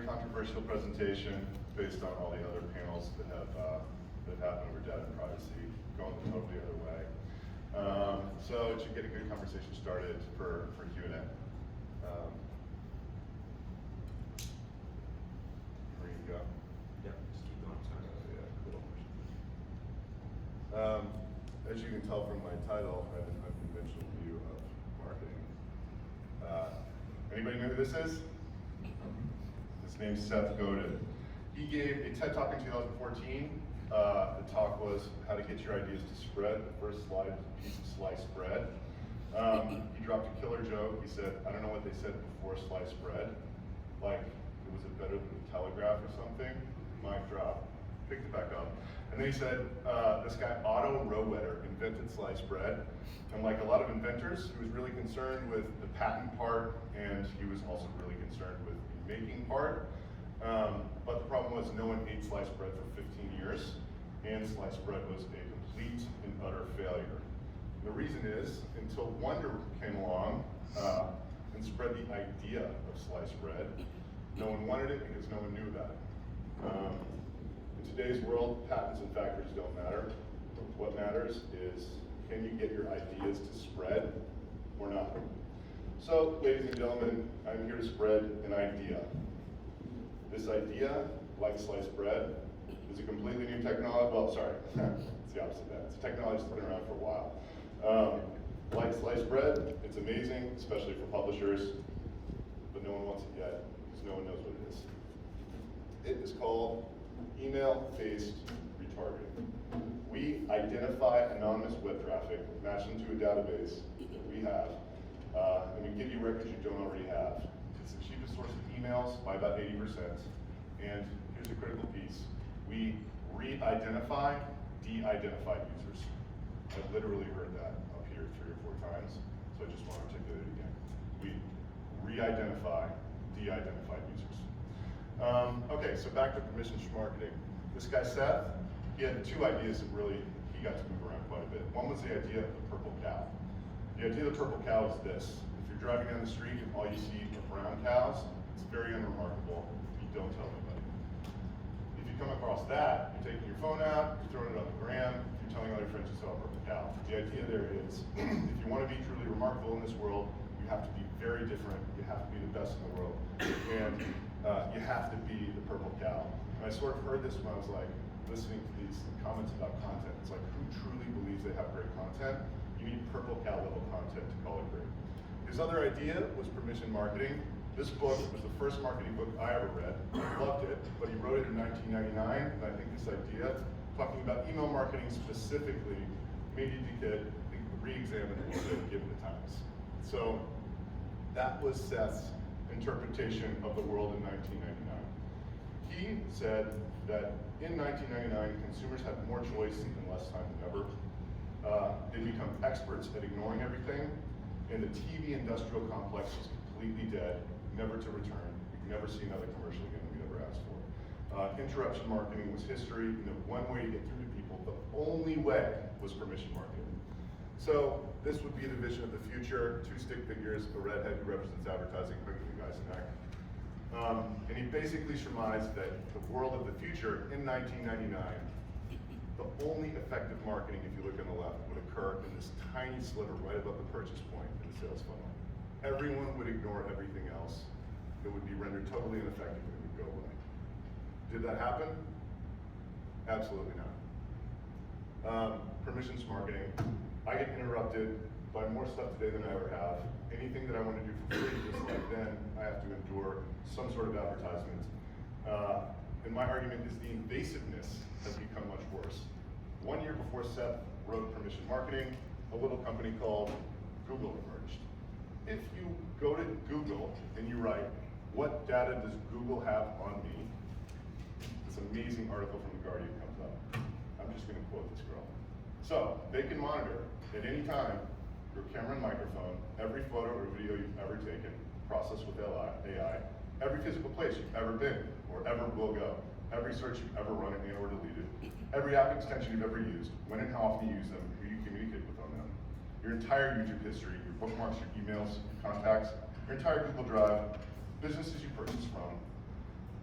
controversial presentation based on all the other panels that have happened over data and privacy, going the totally other way. So it should get a good conversation started for Q&A. Where you go? Yeah, just keep going. Sorry. Yeah, cool. As you can tell from my title, I have an unconventional view of marketing. Anybody know who this is? His name's Seth Godin. He gave a TED Talk in 2014. The talk was how to get your ideas to spread. The first slide was a piece of sliced bread. He dropped a killer joke. He said, I don't know what they said before sliced bread. Like, was it better than the Telegraph or something? Mic drop. Picked it back up. And then he said, this guy Otto Rohwedder invented sliced bread. And like a lot of inventors, he was really concerned with the patent part, and he was also really concerned with the making part. But the problem was no one ate sliced bread for 15 years, and sliced bread was a complete and utter failure. The reason is, until Wonder came along and spread the idea of sliced bread, no one wanted it because no one knew about it. In today's world, patents and factories don't matter. What matters is, can you get your ideas to spread or not? So, ladies and gentlemen, I'm here to spread an idea. This idea, like sliced bread, is a completely new technology. Well, sorry, it's the opposite of that. It's a technology that's been around for a while. Like sliced bread, it's amazing, especially for publishers, but no one wants it yet because no one knows what it is. It is called email-based retargeting. We identify anonymous web traffic, match them to a database that we have, and we give you records you don't already have. It's the cheapest source of emails by about 80%. And here's the critical piece. We re-identify de-identified users. I've literally heard that up here 3 or 4 times, so I just want to articulate it again. We re-identify de-identified users. Okay, so back to permission Shmarketing. This guy Seth, he had 2 ideas that really, he got to move around quite a bit. One was the idea of the purple cow. The idea of the purple cow is this. If you're driving down the street and all you see are brown cows, it's very unremarkable if you don't tell anybody. If you come across that, you're taking your phone out, you're throwing it on the gram, you're telling all your friends you saw a purple cow. The idea there is, if you want to be truly remarkable in this world, you have to be very different, you have to be the best in the world, and you have to be the purple cow. And I sort of heard this when I was like listening to these comments about content. It's like, who truly believes they have great content? You need purple cow level content to call it great. His other idea was permission marketing. This book was the first marketing book I ever read. I loved it, but he wrote it in 1999, and I think this idea, talking about email marketing specifically, made you get re-examined a little bit given the times. So that was Seth's interpretation of the world in 1999. He said that in 1999, consumers have more choice and less time than ever. They become experts at ignoring everything, and the TV industrial complex is completely dead, never to return. You can never see another commercial again we never asked for. Interruption marketing was history, and the one way to get through to people, the only way, was permission marketing. So this would be the vision of the future: 2 stick figures, a redhead who represents advertising, quickly the guy's neck. And he basically surmised that the world of the future in 1999, the only effective marketing, if you look on the left, would occur in this tiny sliver right above the purchase point in the sales funnel. Everyone would ignore everything else. It would be rendered totally ineffective and it would go away. Did that happen? Absolutely not. Permissions marketing. I get interrupted by more stuff today than I ever have. Anything that I want to do for free, just like then, I have to endure some sort of advertisement. And my argument is the invasiveness has become much worse. 1 year before Seth wrote permission marketing, a little company called Google emerged. If you go to Google and you write, what data does Google have on me? This amazing article from The Guardian comes up. I'm just going to quote this girl. So, they can monitor at any time your camera and microphone, every photo or video you've ever taken, processed with AI, every physical place you've ever been or ever will go, every search you've ever run and or deleted, every app extension you've ever used, when and how often you use them, who you communicate with on them, your entire YouTube history, your bookmarks, your emails, your contacts, your entire Google Drive, businesses you purchase from,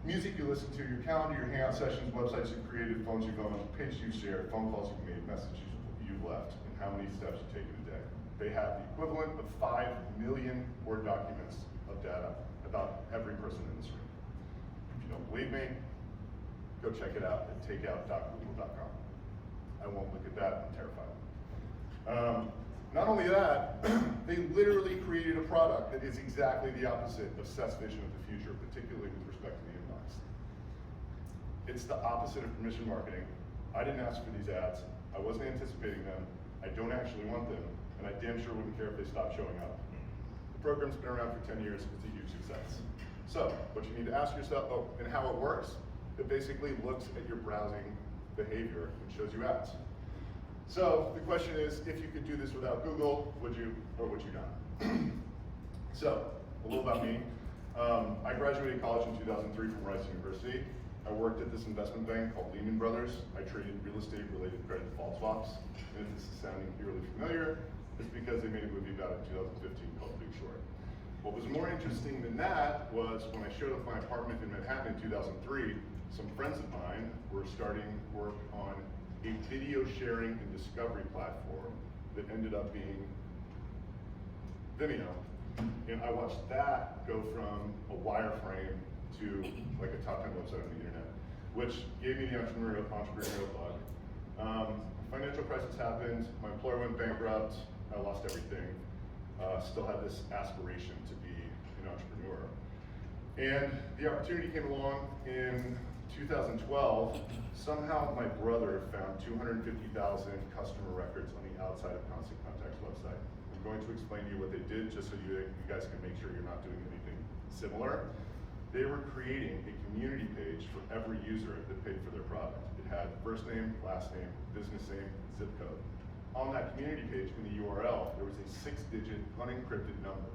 music you listen to, your calendar, your hangout sessions, websites you've created, phones you've owned, pages you've shared, phone calls you've made, messages you've left, and how many steps you take in a day. They have the equivalent of 5 million Word documents of data about every person in this room. If you don't believe me, go check it out at takeout.google.com. I won't look at that, I'm terrified. Not only that, they literally created a product that is exactly the opposite of Seth's vision of the future, particularly with respect to the inbox. It's the opposite of permission marketing. I didn't ask for these ads. I wasn't anticipating them. I don't actually want them, and I damn sure wouldn't care if they stopped showing up. The program's been around for 10 years. It's a huge success. So, what you need to ask yourself, and how it works, it basically looks at your browsing behavior and shows you ads. So the question is, if you could do this without Google, would you or would you not? So, a little about me. I graduated college in 2003 from Rice University. I worked at this investment bank called Lehman Brothers. I traded real estate related credit default swaps. And if this is sounding eerily familiar, it's because they made a movie about it in 2015 called Big Short. What was more interesting than that was when I showed up my apartment in Manhattan in 2003, some friends of mine were starting work on a video sharing and discovery platform that ended up being Vimeo. And I watched that go from a wireframe to like a top 10 website on the internet, which gave me the entrepreneurial bug. Financial crisis happened, my employer went bankrupt, I lost everything. Still had this aspiration to be an entrepreneur. And the opportunity came along in 2012, somehow my brother found 250,000 customer records on the outside of Constant Contact's website. I'm going to explain to you what they did just so you guys can make sure you're not doing anything similar. They were creating a community page for every user that paid for their product. It had first name, last name, business name, zip code. On that community page in the URL, there was a 6-digit unencrypted number.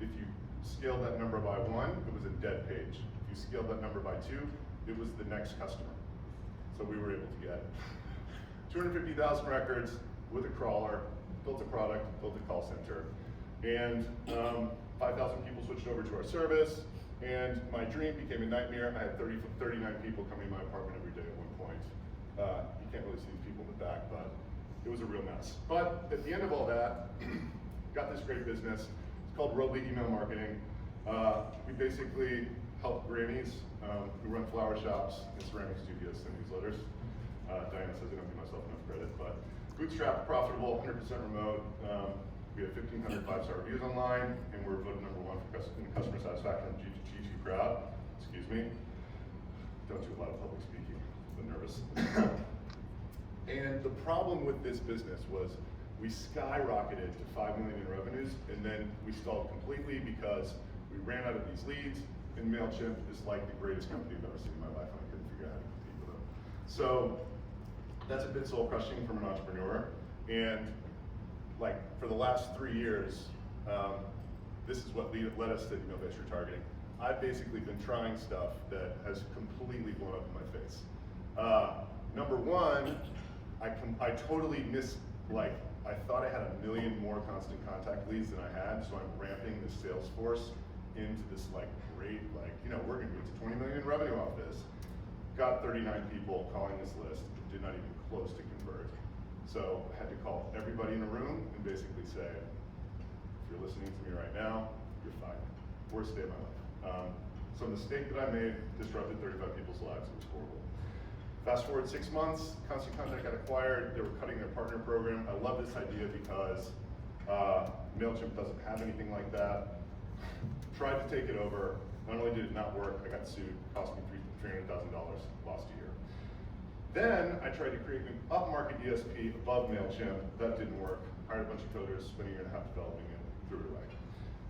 If you scaled that number by 1, it was a dead page. If you scaled that number by 2, it was the next customer. So we were able to get 250,000 records with a crawler, built a product, built a call center. And 5,000 people switched over to our service, and my dream became a nightmare. I had 39 people coming to my apartment every day at one point. You can't really see these people in the back, but it was a real mess. But at the end of all that, got this great business. It's called Roadly Email Marketing. We basically help grannies who run flower shops and ceramic studios send newsletters. Diana says I don't give myself enough credit, but bootstrapped, profitable, 100% remote. We have 1,500 5-star reviews online, and we're voted #1 for customer satisfaction on GG Crowd. Excuse me. Don't do a lot of public speaking. I'm nervous. And the problem with this business was we skyrocketed to 5 million in revenues, and then we stalled completely because we ran out of these leads, and MailChimp is like the greatest company I've ever seen in my life, and I couldn't figure out how to compete with them. So that's a bit soul crushing from an entrepreneur, and like for the last 3 years, this is what led us to email-based retargeting. I've basically been trying stuff that has completely blown up in my face. Number one, I totally I thought I had 1 million more constant contact leads than I had, so I'm ramping the sales force into this great, we're gonna get to 20 million in revenue off this. Got 39 people calling this list, did not even close to convert. So I had to call everybody in a room and basically say, if you're listening to me right now, you're fired. Worst day of my life. So the mistake that I made disrupted 35 people's lives. It was horrible. Fast forward 6 months, Constant Contact got acquired. They were cutting their partner program. I love this idea because MailChimp doesn't have anything like that. Tried to take it over. Not only did it not work, I got sued. Cost me $300,000, lost a year. Then I tried to create an upmarket ESP above MailChimp. That didn't work. Hired a bunch of coders, spent a year and a half developing it, threw it away.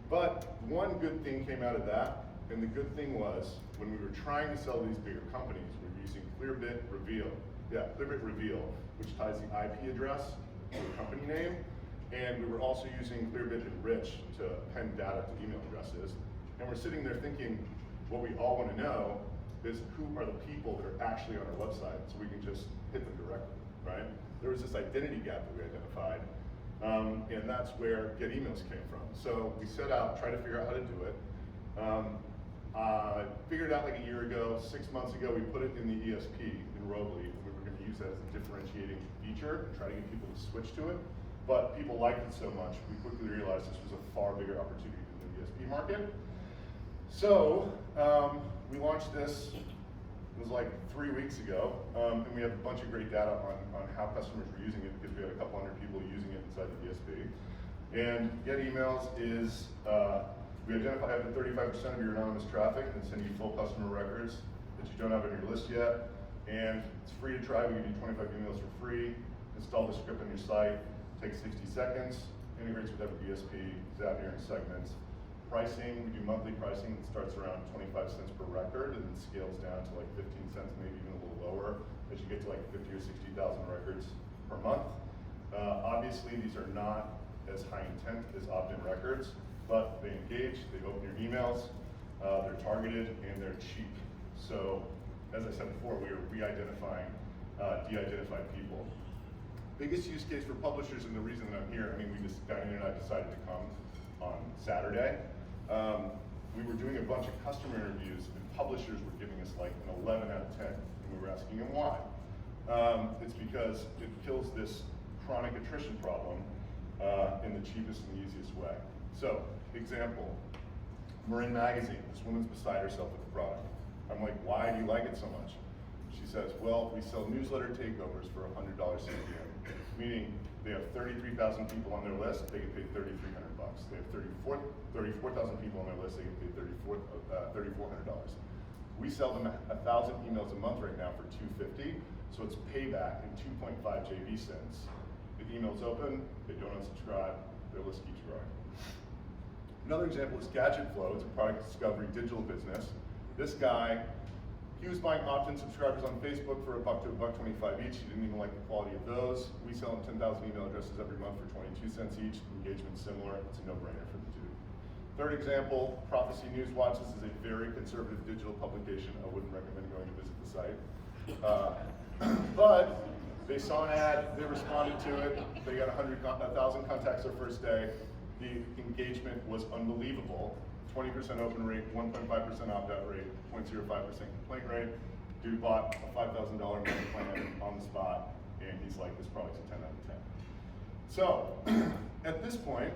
But one good thing came out of that, and the good thing was when we were trying to sell to these bigger companies, we were using Clearbit Reveal, which ties the IP address to the company name, and we were also using Clearbit Enrich to append data to email addresses. And we're sitting there thinking, what we all want to know is who are the people that are actually on our website, so we can just hit them directly, right? There was this identity gap that we identified, and that's where Get Emails came from. So we set out, try to figure out how to do it. Figured out like a year ago, 6 months ago, we put it in the ESP in Robley, and we were going to use that as a differentiating feature and try to get people to switch to it. But people liked it so much, we quickly realized this was a far bigger opportunity than the ESP market. So we launched this, it was like 3 weeks ago, and we have a bunch of great data on how customers were using it because we had a couple hundred people using it inside the ESP. And get emails is, we identify up to 35% of your anonymous traffic and send you full customer records that you don't have on your list yet. And it's free to try, we give you 25 emails for free. Install the script on your site, takes 60 seconds, integrates with every ESP, Zapier and segments. Pricing, we do monthly pricing that starts around 25 cents per record and then scales down to like 15 cents, maybe even a little lower as you get to like 50 or 60,000 records per month. Obviously, these are not as high intent as opt-in records, but they engage, they open your emails, they're targeted, and they're cheap. So, as I said before, we are re-identifying de-identified people. Biggest use case for publishers, and the reason that I'm here, I mean, Diane and I decided to come on Saturday. We were doing a bunch of customer interviews, and publishers were giving us like an 11 out of 10, and we were asking them why. It's because it kills this chronic attrition problem in the cheapest and easiest way. So, example, Marin Magazine, this woman's beside herself with the product. I'm like, why do you like it so much? She says, well, we sell newsletter takeovers for $100 CPM, meaning they have 33,000 people on their list, they get paid $3,300. They have 34,000 people on their list, they get paid $3,400. We sell them 1,000 emails a month right now for $250, so it's payback in 2.5 JV cents. The emails open, they don't unsubscribe, their list keeps growing. Another example is Gadget Flow. It's a product discovery digital business. This guy, he was buying opt-in subscribers on Facebook for $1 to $1.25 each. He didn't even like the quality of those. We sell him 10,000 email addresses every month for 22 cents each. Engagement's similar. It's a no-brainer for the two. Third example, Prophecy News Watch. This is a very conservative digital publication. I wouldn't recommend going to visit the site. But they saw an ad, they responded to it, they got 1,000 contacts their first day. The engagement was unbelievable. 20% open rate, 1.5% opt-out rate, 0.05% complaint rate. Dude bought a $5,000 month plan on the spot, and he's like, this product's a 10 out of 10. So, at this point,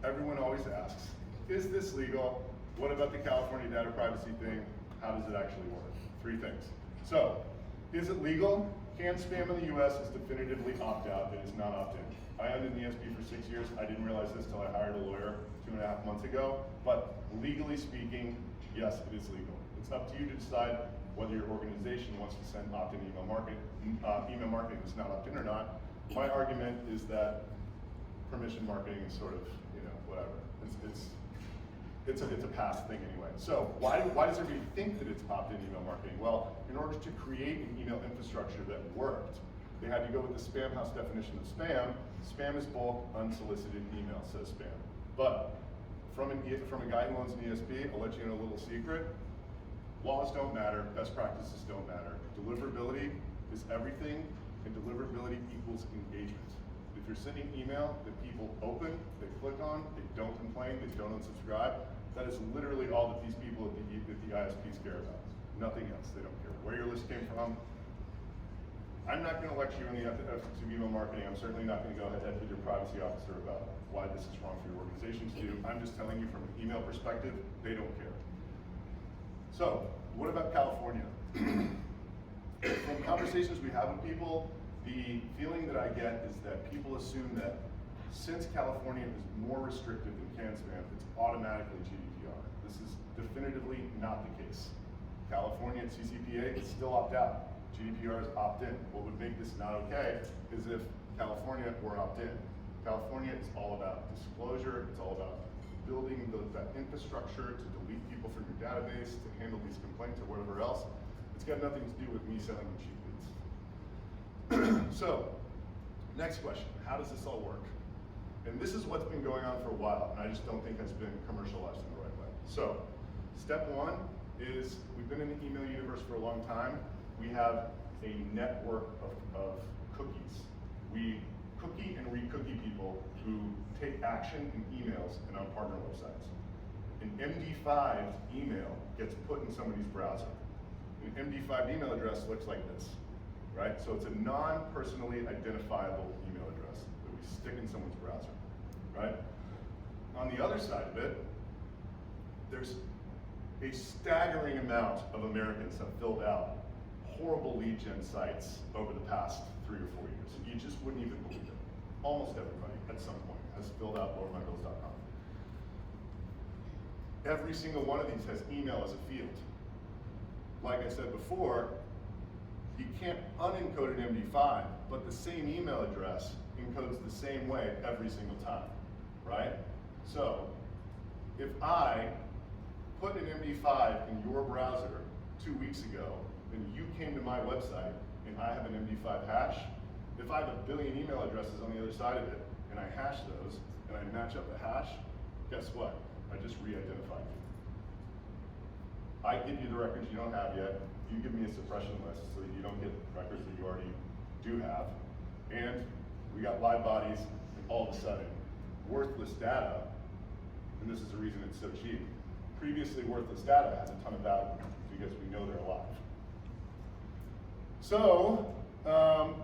everyone always asks, is this legal? What about the California data privacy thing? How does it actually work? 3 things. So, is it legal? Canned spam in the US is definitively opt-out, it is not opt-in. I owned an ESP for 6 years. I didn't realize this until I hired a lawyer 2.5 months ago. But legally speaking, yes, it is legal. It's up to you to decide whether your organization wants to send opt-in email marketing. Email marketing is not opt-in or not. My argument is that permission marketing is sort of, whatever. It's a past thing anyway. So why does everybody think that it's opt-in email marketing? Well, in order to create an email infrastructure that worked, they had to go with the Spam House definition of spam. Spam is bulk, unsolicited email, says spam. But from a guy who owns an ESP, I'll let you in a little secret. Laws don't matter, best practices don't matter. Deliverability is everything, and deliverability equals engagement. If you're sending email that people open, they click on, they don't complain, they don't unsubscribe, that is literally all that these people at the ISPs care about. Nothing else, they don't care where your list came from. I'm not going to lecture you on the ethics of email marketing. I'm certainly not going to go ahead with your privacy officer about why this is wrong for your organization to do. I'm just telling you from an email perspective, they don't care. So, what about California? From conversations we have with people, the feeling that I get is that people assume that since California is more restrictive than canned spam, it's automatically GDPR. This is definitively not the case. California and CCPA is still opt-out. GDPR is opt-in. What would make this not okay is if California were opt-in. California is all about disclosure, it's all about building that infrastructure to delete people from your database, to handle these complaints or whatever else. It's got nothing to do with me selling you cheap leads. So, next question, how does this all work? And this is what's been going on for a while, and I just don't think has been commercialized in the right way. So, step 1 is, we've been in the email universe for a long time. We have a network of cookies. We cookie and re-cookie people who take action in emails and on partner websites. an MD5 email gets put in somebody's browser. An MD5 email address looks like this, right? So it's a non-personally identifiable email address that we stick in someone's browser, right? On the other side of it, there's a staggering amount of Americans have filled out horrible lead gen sites over the past 3 or 4 years. You just wouldn't even believe it. Almost everybody at some point has filled out lowermybills.com. Every single one of these has email as a field. Like I said before, you can't unencode an MD5, but the same email address encodes the same way every single time, right? So, if I put an MD5 in your browser 2 weeks ago, and you came to my website, and I have an MD5 hash, if I have a billion email addresses on the other side of it, and I hash those, and I match up the hash, guess what? I just re-identified you. I give you the records you don't have yet. You give me a suppression list so that you don't get records that you already do have. And we got live bodies, and all of a sudden, worthless data, and this is the reason it's so cheap, previously worthless data has a ton of value because we know they're alive. So,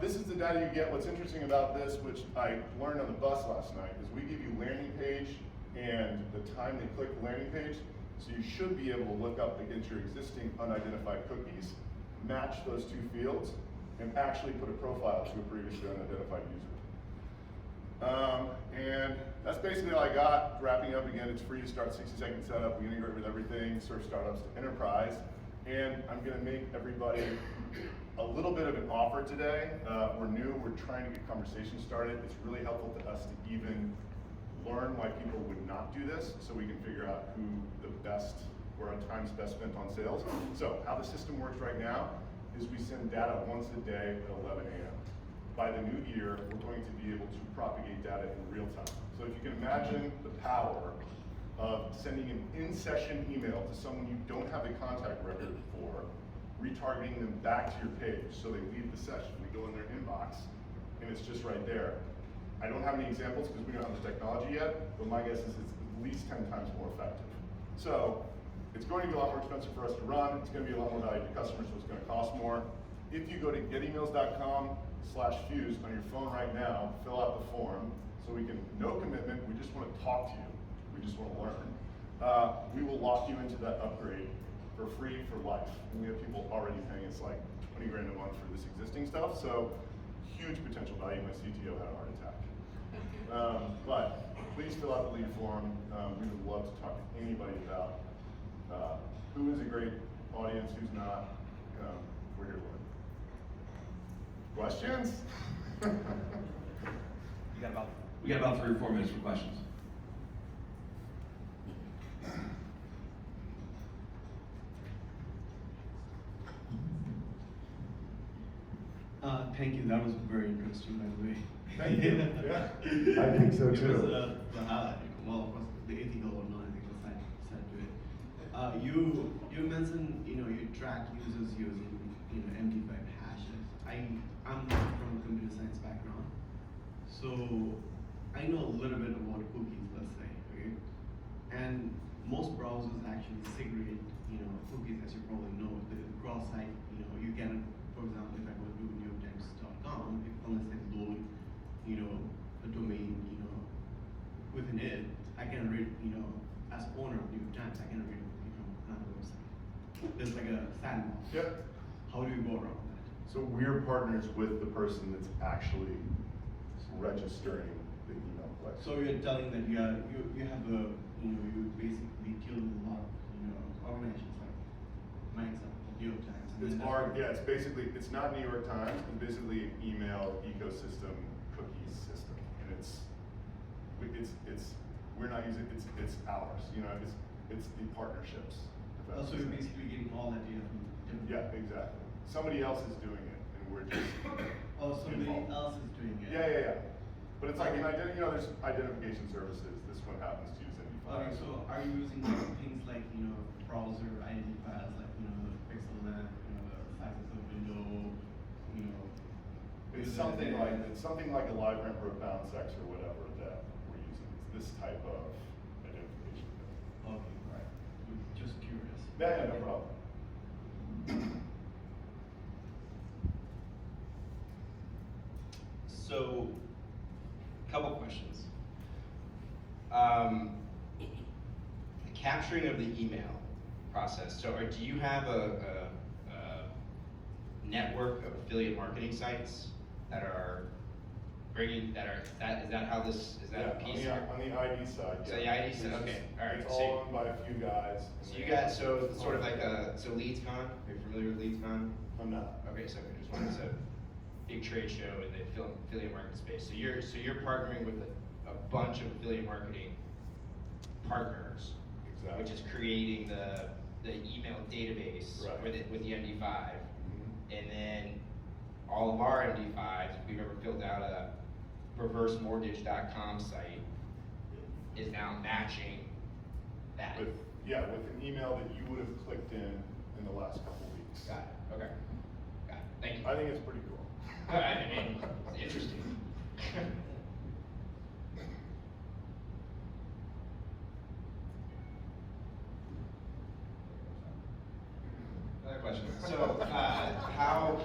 this is the data you get. What's interesting about this, which I learned on the bus last night, is we give you landing page and the time they click the landing page. So you should be able to look up against your existing unidentified cookies, match those two fields, and actually put a profile to a previously unidentified user. And that's basically all I got. Wrapping up again, it's free to start, 60-second setup. We integrate with everything, serve startups to enterprise. And I'm gonna make everybody a little bit of an offer today. We're new, we're trying to get conversations started. It's really helpful to us to even learn why people would not do this so we can figure out who the best or our time's best spent on sales. So how the system works right now is we send data once a day at 11 a.m. By the new year, we're going to be able to propagate data in real time. So if you can imagine the power of sending an in-session email to someone you don't have a contact record for, retargeting them back to your page so they leave the session, we go in their inbox, and it's just right there. I don't have any examples because we don't have the technology yet, but my guess is it's at least 10 times more effective. So it's going to be a lot more expensive for us to run. It's going to be a lot more value to customers, so it's going to cost more. If you go to getemails.com/fuse on your phone right now, fill out the form so we can, no commitment, we just want to talk to you. We just want to learn. We will lock you into that upgrade for free for life. And we have people already paying us like 20 grand a month for this existing stuff, so huge potential value. My CTO had a heart attack. But please fill out the lead form. We would love to talk to anybody about who is a great audience, who's not. We're here to learn. Questions? We got about 3 or 4 minutes for questions. Thank you. That was very interesting, by the way. Thank you. Yeah, I think so It too. was, well, of course, the ethical or non-ethical side to it. You mentioned, you track users using, MD5 hashes. I'm from a computer science background, so I know a little bit about cookies, let's say, okay? And most browsers actually segregate, cookies, as you probably know. The cross-site, you can, for example, if I go to newyorktimes.com, unless I load, a domain, within it, I can read, as owner of New York Times, I can read, another website. There's like a sandbox. Yep. How do you go around that? So we're partners with the person that's actually registering the email collection. So you're telling that you have a, you basically deal with a lot of, organizations like my example, New York Times. It's basically, it's not New York Times, it's basically an email ecosystem cookies system. And we're not using, it's ours, it's the partnerships. So you're basically getting all that data from different. Yeah, exactly. Somebody else is doing it, and we're just somebody involved. else is doing it. Yeah. But it's like there's identification services. This one happens to use MD5. Okay, so are you using things like, browser identifiers, like, the pixel length, the size of the window, It's something like a live rent or a bound sex or whatever that we're using. It's this type of identification. Okay, Yeah, no problem. So, couple questions. The capturing of the email process. So, do you have a network of affiliate marketing sites that are bringing is that how this is that a piece? On the ID side. So yeah. the ID side, okay, all right. It's all owned by a few guys. and So they you got have- so sort of like so LeadsCon. Are you familiar with LeadsCon? I'm not. Okay, so I just wanted to big trade show in the affiliate marketing space. So you're partnering with a bunch of affiliate marketing partners, Exactly. which is creating the email database Right. with the MD5, Mhm. and then all of our MD5s, if we've ever filled out a reversemortgage.com site, is now matching that. With an email that you would have clicked in the last couple weeks. Got it. Okay. Got it. Thank you. I think it's pretty cool. I mean, it's interesting. Another question. So, how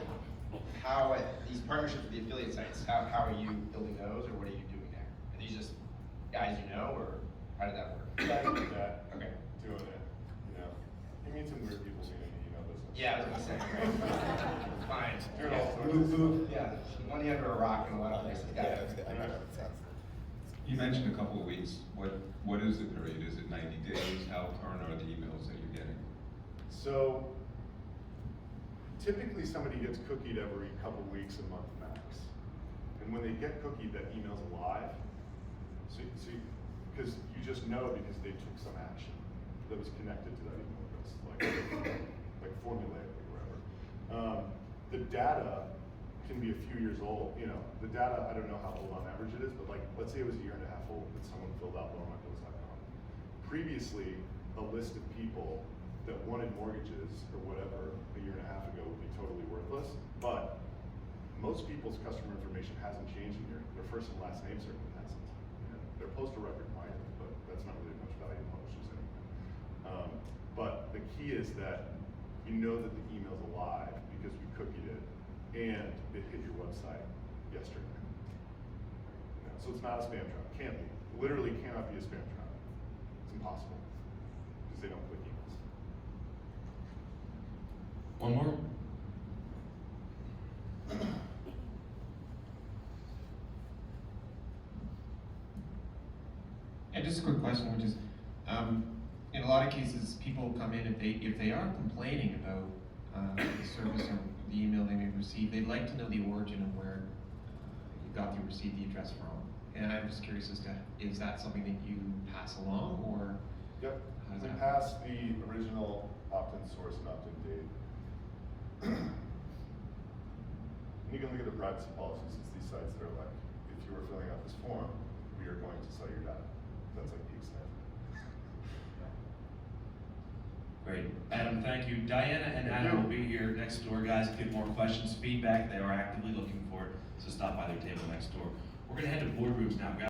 these partnerships with the affiliate sites? How are you building those, or what are you doing there? Are these just guys you know, or how did that work? Guys do that. Okay. Doing it, you know. You meet some weird people in the email business. Yeah, I was gonna say. Right? Fine. Doing all sorts Move, of move. Yeah. Money under a rock in a lot of places. Got it. You mentioned a couple of weeks. What is the period? Is it 90 days? How current are the emails that you're getting? So, typically somebody gets cookied every couple weeks, a month max. And when they get cookied, that email's alive. So, because you just know because they took some action that was connected to that email address, like formulaically, wherever. The data can be a few years old. You know, the data, I don't know how old on average it is, but like, let's say it was a year and a half old that someone filled out loanmybills.com. Previously, a list of people that wanted mortgages or whatever a year and a half ago would be totally worthless, but most people's customer information hasn't changed in their first and last name certainly hasn't. You know, their postal record might have, but that's not really much value to publishers anyway. But the key is that you know that the email's alive because we cookied it and it hit your website yesterday. You know, so it's not a spam trap. Can't be. Literally cannot be a spam trap. It's impossible because they don't click emails. One more? Yeah, just a quick question, which is, in a lot of cases, people come in if they are complaining about the service or the email they may receive, they'd like to know the origin of where you got the received the address from. And I'm just curious as to, is that something that you pass along, or? Yep. How does We that pass the original opt-in source and opt-in date. And you can look at the privacy policies. It's these sites that are like, if you were filling out this form, we are going to sell your data. That's like the extent. Great. Adam, thank you. Diana and Thank Adam you. will be here next door, guys. If you have more questions, feedback, they are actively looking for it. So stop by their table next door. We're gonna head to boardrooms now.